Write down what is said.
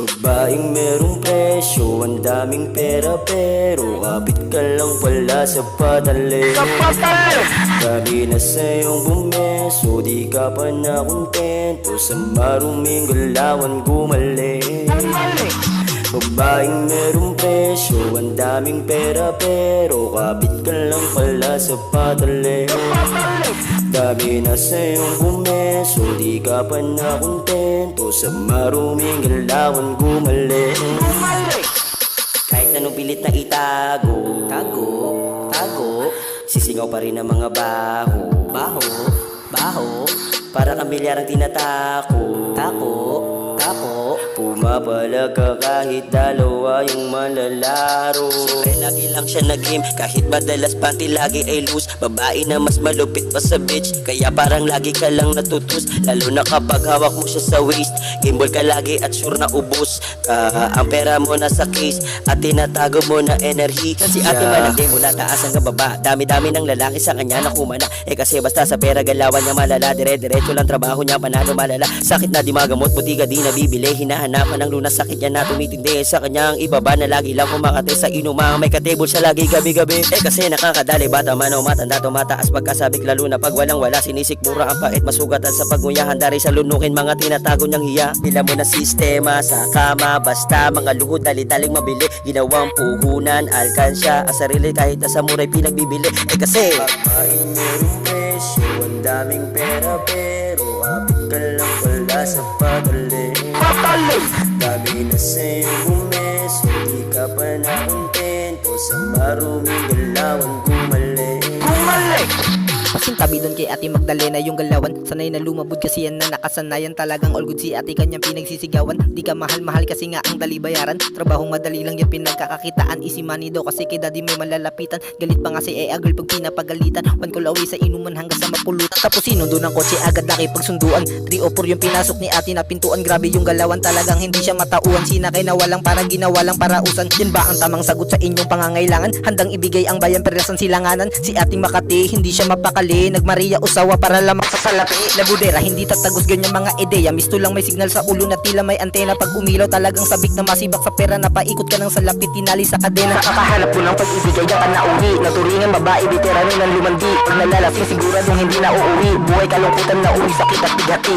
Babaeng merong presyo, ang daming pera pero kapit ka lang pala sa patalero. Sabi na sa'yong bumeso, di ka pa na kontento, sa maruming galawan gumali. Babaeng merong presyo, ang daming pera pero kapit ka lang pala sa patalero. Sabi na sa'yong bumeso, di ka pa na kontento, sa maruming galawan gumali. Kahit anong pilit na itago, tago, sisingaw pa rin ang mga baho, para kang bilyarang tinatako, tako, pumapalag ka kahit dalawa yung malalaro. Siyempre lagi lang siya nag-game, kahit madalas panty lagi ay loose. Babae na mas malupit pa sa bitch, kaya parang lagi ka lang natutus. Lalo na kapag hawak mo siya sa waist, gimbal ka lagi at sure na ubos. Ang pera mo nasa case at tinatago mo na energy. Kasi ate malandi mula taas hanggang baba, dami-dami ng lalaki sa kanya na kumana. Kasi basta sa pera galawan niya malala, dire-diretso lang trabaho niya, panalo malala. Sakit na di magamot, buti ka di nabibili, hinahanapan ng lunas, sakit niya na tumitindi sa kanyang ibaba na lagi lang kumakate sa inumang may katable siya lagi gabi-gabi. Kasi nakakadali, bata man o matanda tumataas pagkasabik, lalo na pag walang wala sinisikmura ang pait, masugatan sa pagunyahan, dari sa lunukin mga tinatago niyang hiya. Nila mo na sistema sa kama, basta mga luhod dali-daling mabili, ginawang puhunan, alkansya ang sarili kahit nasa muray pinagbibili. Kasi babaeng merong presyo, ang daming pera pero apit ka lang pala sa patalero. Dami na sa'yo bumeso, di ka pa na kontento, sa maruming galawan gumali. Pasintabi doon kay Ate Magdalena yung galawan. Sanay na lumabod kasi yan na nakasanayan. Talagang all good si ate kanyang pinagsisigawan. Di ka mahal-mahal kasi nga ang dali bayaran. Trabahong madali lang yan pinagkakakitaan. Easy money daw kasi kay daddy may malalapitan. Galit pa nga si agol pag pinapagalitan. One call away sa inuman hanggang sa mapulutan. Tapos sinundo ng kotse agad nakipagsunduan. 3 o 4 yung pinasok ni ate na pintuan. Grabe yung galawan, talagang hindi siya matauhan. Sinakay na walang parang ginawa lang parausan. Yan ba ang tamang sagot sa inyong pangangailangan? Handang ibigay ang bayan perlasan silanganan. Si ating Makati hindi siya mapakali, nagmaria usawa para lamang sa salapi. Labudera hindi tatagos ganyan mga ideya. Misto lang may signal sa ulo na tila may antena. Pag umilaw talagang sabik na masibak sa pera. Napaikot ka ng salapi, tinali sa kadena. Nakakahanap po ng pag-ibigay ka na uwi. Naturingan babae, veterano ng lumandi. Pag nalalasing siguradong hindi na uuwi. Buhay kalungkutan na uwi, sakit at bigati.